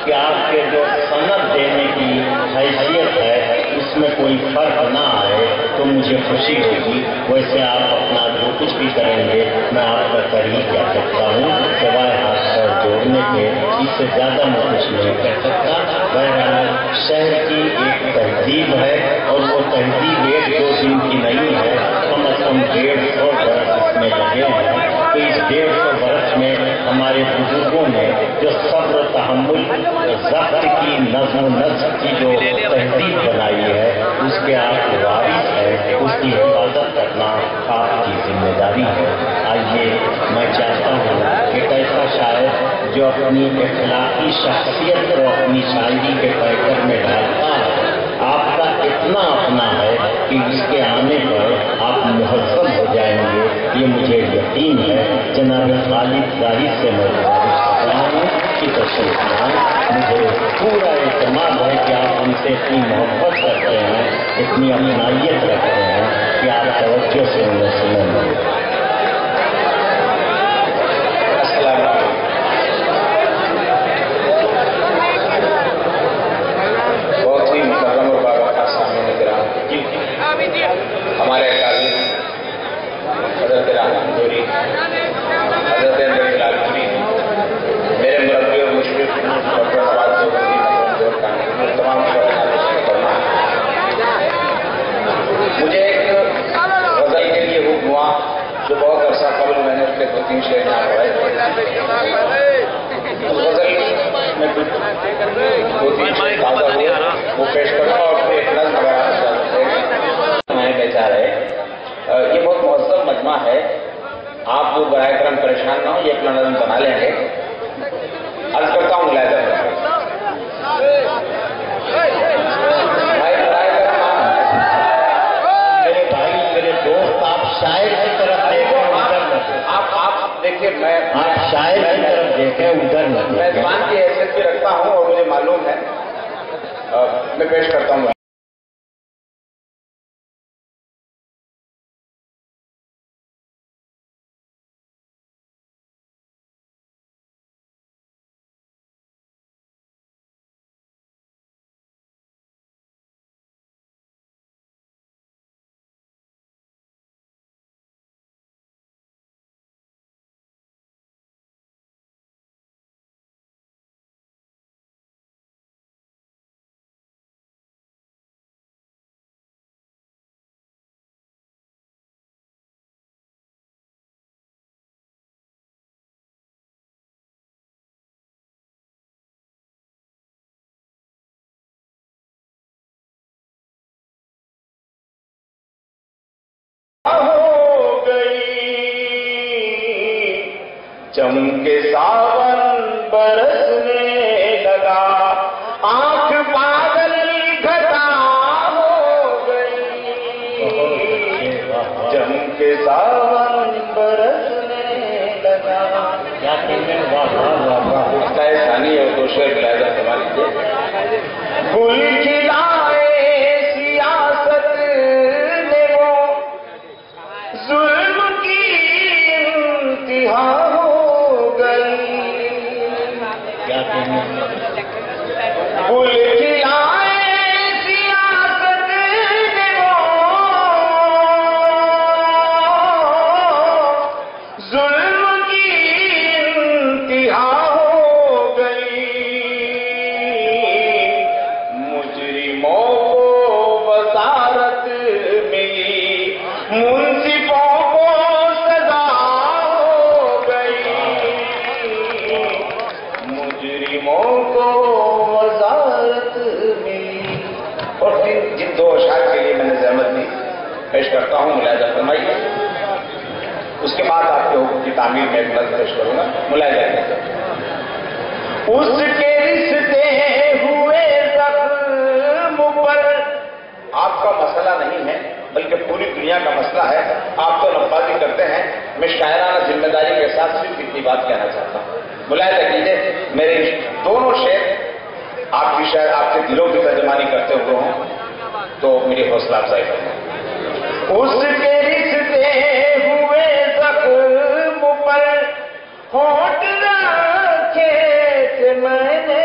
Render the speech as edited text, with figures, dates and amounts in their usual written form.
کہ آپ کے جو سند دینے کی حیثیت ہے اس میں کوئی فرق نہ آئے تو مجھے خوشی ہوگی. ویسے آپ اپنا جو کچھ بھی کریں گے میں آپ کا کر ہی کیا سکتا ہوں، سوائے ہاتھ پیر جوڑنے کے. اس سے زیادہ میں کچھ نہیں کر سکتا. بہرحال شہر کی ایک تہذیب ہے اور وہ تہذیب 1-2 دن کی نہیں ہے، کم از کم 150 برس اس میں لگے ہیں. تو اس 150 برس میں ہمارے بزرگوں نے جو صبر، تحمل، ضبط کی، نظم و نسق کی جو تہذیب بنائی ہے اس کے آپ وارث ہیں. اس کی حفاظت کرنا آپ کی ذمہ داری ہے. آئیے میں چاہتا ہوں ایک ایسا شاعر جو اپنی اخلاقی شخصیت کو اپنی شاعری کے پیکر میں ڈالتا ہے، آپ کا اتنا اپنا ہے کہ اس کے آنے پر آپ مہذب ہو جائیں گے، یہ مجھے یقین ہے. جناب خالد زاہد سے میں گزارش کر رہا ہوں کہ تشریف لائیں. مجھے پورا اعتماد ہے کہ آپ ہم سے اتنی محبت کرتے ہیں، اتنی اپنائیت رکھتے ہیں کہ آپ توجہ سے انہیں سنیں گے. ہمارے قاضی حضرت راہوری، حضرت لالپوری، میرے مربی اور مشرف ڈاکٹر نواز دیوبندی، تمام مجھے ایک غزل کے لیے حکم ہوا جو بہت عرصہ قبل میں نے اس کے 2-3 شعر یہاں پڑھے. اس غزل میں 2-3 شعر تازہ ہوئے وہ پیش کروں گا اور پھر ایک نظم بیچا رہے. یہ بہت مہذب مجمع ہے، آپ وہ برائے کرم پریشان نہ ہو، یہ اپنا نظم بنا لیں گے. عرض کرتا ہوں ملاحظہ میرے بھائی، میرے دوست، آپ شاعر کی طرف دیکھیں، آپ دیکھیے، میں شاعر کی طرف دیکھیں، ادھر نہ. میں زبان کی حیثیت بھی رکھتا ہوں اور مجھے معلوم ہے. میں پیش کرتا ہوں. چمکے ساون برسنے لگا، آنکھ پاگل گھٹا ہو گئی. چمکے ساون برسنے لگا. اس کا ثانی اور 2 شعر ملاحظہ کروا لیجیے. گل کھلائے سیاست نے وہ ظلم کی انتہا ہو گئی. گل کھلائے سیاست نے وہ ظلم کی انتہا ہو گئی. مجرموں کو وزارت ملی، منصفوں کو سزا ہو گئی. مجرموں کو وزارت ملی. اور جن 2 اشعار کے لیے میں نے زحمت دی پیش کرتا ہوں، ملاحظہ فرمائیے. اس کے بعد آپ کے حکم کی تعمیر میں ایک نظم پیش کروں گا، ملاحظہ کریں. اس کے رشتے ہوئے زخم پر، آپ کا مسئلہ نہیں ہے بلکہ پوری دنیا کا مسئلہ ہے. آپ تو نبازی کرتے ہیں، میں شاعرانہ ذمہ داری کے ساتھ صرف اتنی بات کہنا چاہتا ہوں. ملاحظہ کیجیے، میرے دونوں شعر آپ کی شاید آپ کے دلوں کی ترجمانی کرتے ہوئے ہوں تو میری حوصلہ افزائی کرنا. اس کے رشتے ہوئے زخم پر ہونٹ رکھے تھے میں نے